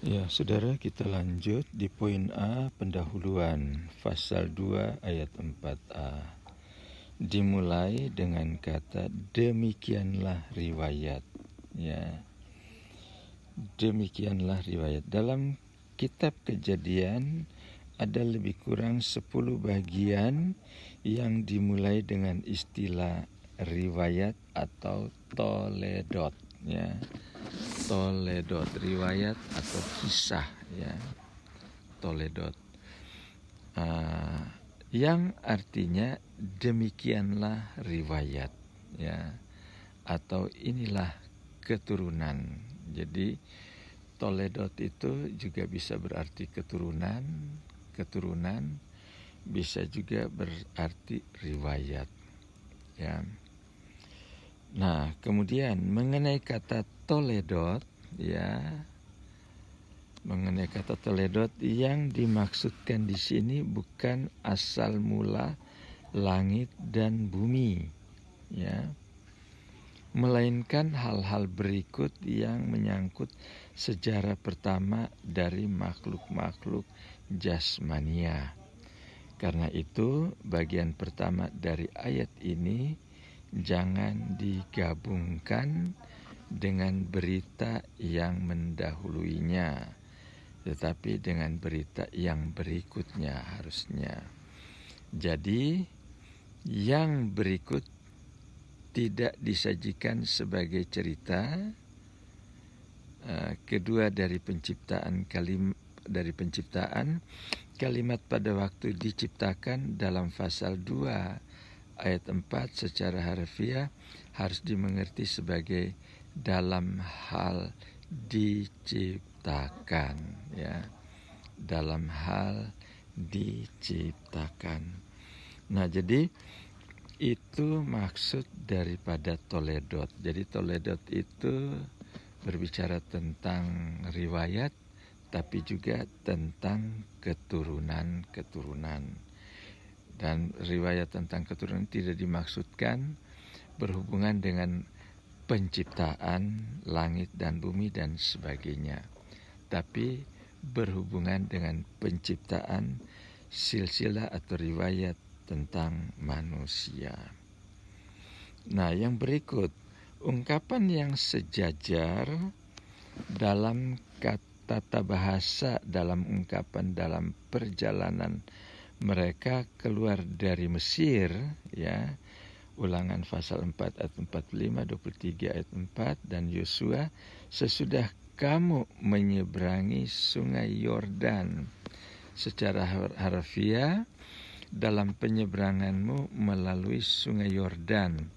Ya, saudara, kita lanjut di poin A, pendahuluan, pasal 2 ayat 4a. Dimulai dengan kata demikianlah riwayat. Ya, demikianlah riwayat. Dalam kitab Kejadian ada lebih kurang 10 bagian yang dimulai dengan istilah riwayat atau toledot. Ya, toledot, riwayat atau kisah, ya, toledot, yang artinya demikianlah riwayat, ya, atau inilah keturunan. Jadi toledot itu juga bisa berarti keturunan, bisa juga berarti riwayat, ya. Nah, kemudian mengenai kata toledot, ya, mengenai kata toledot yang dimaksudkan di sini bukan asal mula langit dan bumi, ya, melainkan hal-hal berikut yang menyangkut sejarah pertama dari makhluk-makhluk jasmania. Karena itu, bagian pertama dari ayat ini jangan digabungkan dengan berita yang mendahuluinya, tetapi dengan berita yang berikutnya harusnya. Jadi, yang berikut tidak disajikan sebagai cerita kedua dari penciptaan kalimat pada waktu diciptakan dalam pasal 2 ayat 4 secara harfiah harus dimengerti sebagai dalam hal diciptakan, ya, dalam hal diciptakan. Nah, jadi itu maksud daripada toledot. Jadi toledot itu berbicara tentang riwayat, tapi juga tentang keturunan. Dan riwayat tentang keturunan tidak dimaksudkan berhubungan dengan penciptaan langit dan bumi dan sebagainya, tapi berhubungan dengan penciptaan silsilah atau riwayat tentang manusia. Nah, yang berikut, ungkapan yang sejajar dalam tata bahasa dalam ungkapan dalam perjalanan mereka keluar dari Mesir, ya, Ulangan pasal 4 ayat 45, 23 ayat 4, dan Yosua, sesudah kamu menyeberangi sungai Yordan. Secara harfiah, dalam penyeberanganmu melalui sungai Yordan.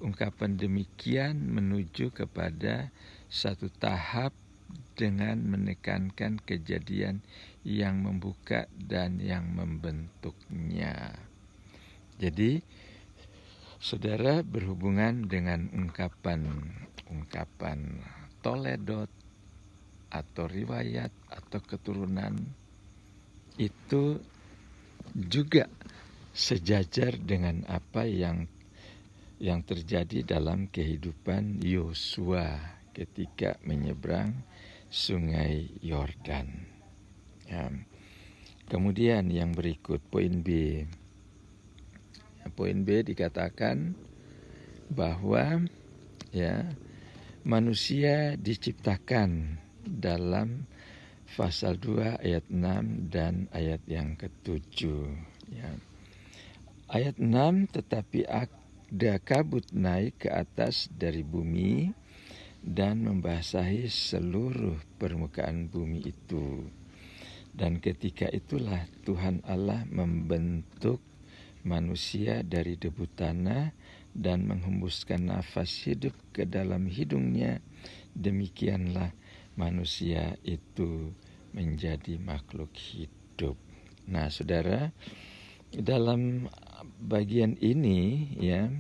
Ungkapan demikian menuju kepada satu tahap dengan menekankan kejadian yang membuka dan yang membentuknya. Jadi, saudara, berhubungan dengan ungkapan toledot atau riwayat atau keturunan itu juga sejajar dengan apa yang terjadi dalam kehidupan Yosua ketika menyeberang sungai Yordan. Ya. Kemudian yang berikut, poin B. Poin B dikatakan bahwa, ya, manusia diciptakan dalam pasal 2 ayat 6 dan ayat yang ke-7, ya. Ayat 6, tetapi ada kabut naik ke atas dari bumi dan membasahi seluruh permukaan bumi itu. Dan ketika itulah Tuhan Allah membentuk manusia dari debu tanah dan menghembuskan nafas hidup ke dalam hidungnya. Demikianlah manusia itu menjadi makhluk hidup. Nah, saudara, dalam bagian ini, ya,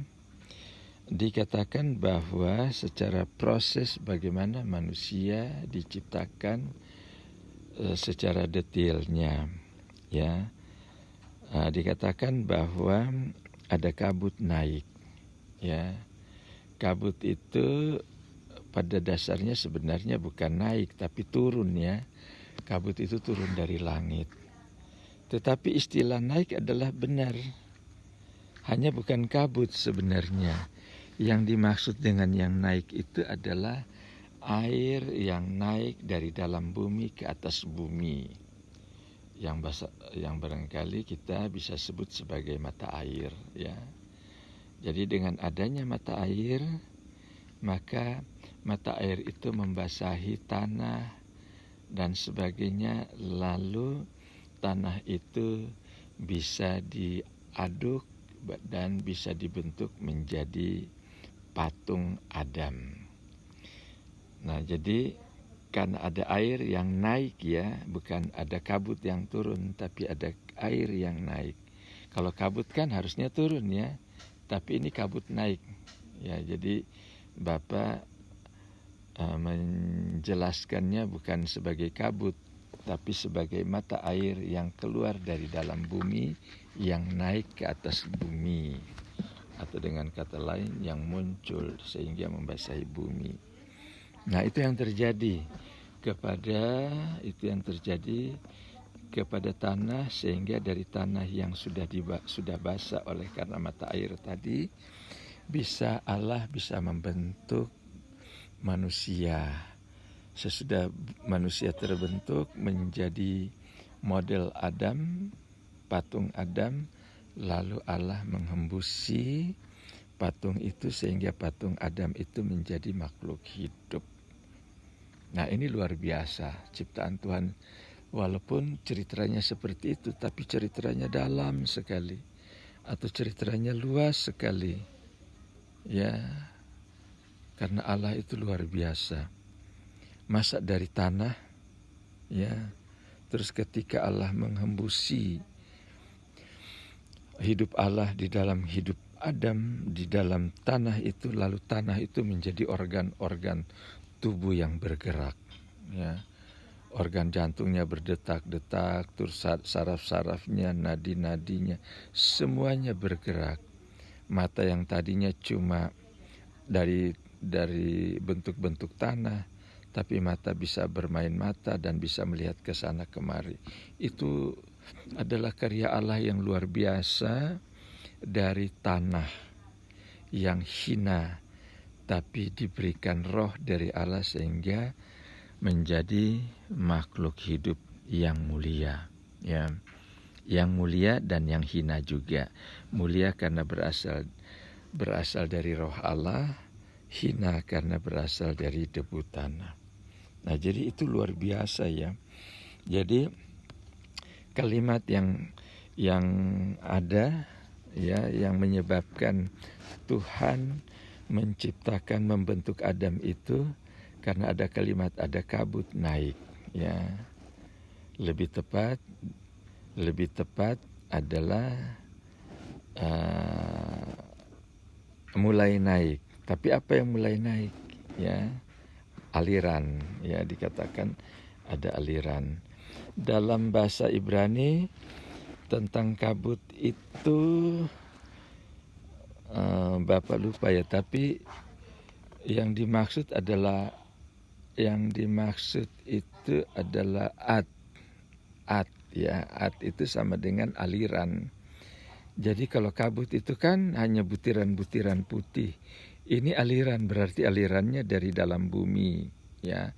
dikatakan bahwa secara proses bagaimana manusia diciptakan secara detailnya, ya, dikatakan bahwa ada kabut naik, ya. Kabut itu pada dasarnya sebenarnya bukan naik tapi turun, ya. kabut itu turun dari langit. Tetapi istilah naik adalah benar. Hanya bukan kabut sebenarnya. Yang dimaksud dengan yang naik itu adalah air yang naik dari dalam bumi ke atas bumi. Yang barangkali kita bisa sebut sebagai mata air, ya. Jadi dengan adanya mata air, maka mata air itu membasahi tanah dan sebagainya, lalu tanah itu bisa diaduk dan bisa dibentuk menjadi patung Adam. Nah, jadi karena ada air yang naik, ya, bukan ada kabut yang turun, tapi ada air yang naik. Kalau kabut kan harusnya turun, ya, tapi ini kabut naik, ya. Jadi Bapak menjelaskannya bukan sebagai kabut, tapi sebagai mata air yang keluar dari dalam bumi, yang naik ke atas bumi, atau dengan kata lain yang muncul sehingga membasahi bumi. Nah, itu yang terjadi kepada tanah, sehingga dari tanah yang sudah basah oleh karena mata air tadi, Allah bisa membentuk manusia. Sesudah manusia terbentuk menjadi model Adam, patung Adam, lalu Allah menghembusi patung itu sehingga patung Adam itu menjadi makhluk hidup. Nah, ini luar biasa ciptaan Tuhan. Walaupun ceritanya seperti itu, tapi ceritanya dalam sekali, atau ceritanya luas sekali, ya. Karena Allah itu luar biasa. Masa dari tanah, ya. Terus ketika Allah menghembusi hidup Allah di dalam hidup Adam, di dalam tanah itu, lalu tanah itu menjadi organ-organ tubuh yang bergerak, ya. Organ jantungnya berdetak-detak, terus saraf-sarafnya, nadi-nadinya, semuanya bergerak. Mata yang tadinya cuma dari bentuk-bentuk tanah, tapi mata bisa bermain mata dan bisa melihat ke sana kemari. Itu adalah karya Allah yang luar biasa, dari tanah yang hina, tapi diberikan roh dari Allah sehingga menjadi makhluk hidup yang mulia, ya. Yang mulia dan yang hina juga. Mulia karena berasal dari roh Allah, hina karena berasal dari debu tanah. Nah, jadi itu luar biasa, ya. Jadi kalimat yang ada, ya, yang menyebabkan Tuhan menciptakan, membentuk Adam itu karena ada kalimat, ada kabut naik, ya. Lebih tepat adalah mulai naik. Tapi apa yang mulai naik, ya? Aliran, ya, dikatakan ada aliran. Dalam bahasa Ibrani tentang kabut itu Bapak lupa, ya, tapi yang dimaksud itu adalah at, ya. At itu sama dengan aliran. Jadi kalau kabut itu kan hanya butiran-butiran putih. Ini aliran, berarti alirannya dari dalam bumi, ya.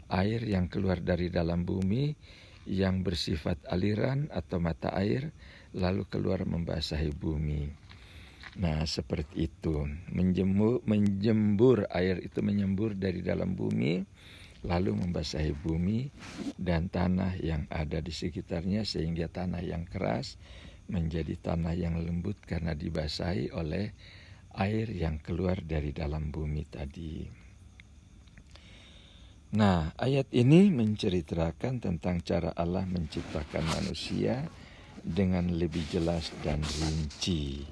Air yang keluar dari dalam bumi yang bersifat aliran atau mata air, lalu keluar membasahi bumi. Nah, seperti itu. Menjembur air itu menyembur dari dalam bumi, lalu membasahi bumi dan tanah yang ada di sekitarnya, sehingga tanah yang keras menjadi tanah yang lembut karena dibasahi oleh air yang keluar dari dalam bumi tadi. Nah, ayat ini menceritakan tentang cara Allah menciptakan manusia dengan lebih jelas dan rinci.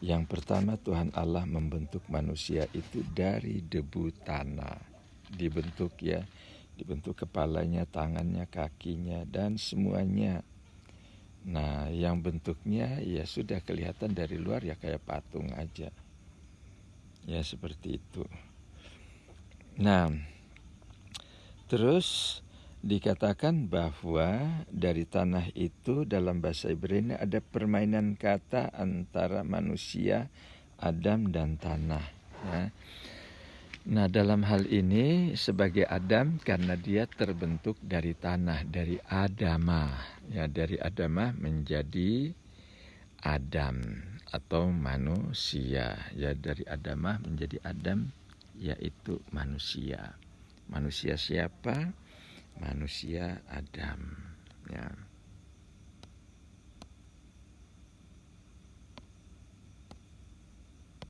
Yang pertama, Tuhan Allah membentuk manusia itu dari debu tanah. Dibentuk kepalanya, tangannya, kakinya, dan semuanya. Nah, yang bentuknya ya sudah kelihatan dari luar, ya kayak patung aja. Ya, seperti itu. Nah, terus dikatakan bahwa dari tanah itu dalam bahasa Ibrani ada permainan kata antara manusia, Adam dan tanah. Ya. Nah, dalam hal ini sebagai Adam karena dia terbentuk dari tanah, dari Adama. Ya, dari Adama menjadi Adam atau manusia. Ya, dari Adama menjadi Adam yaitu manusia. Manusia siapa? Manusia Adam. Ya.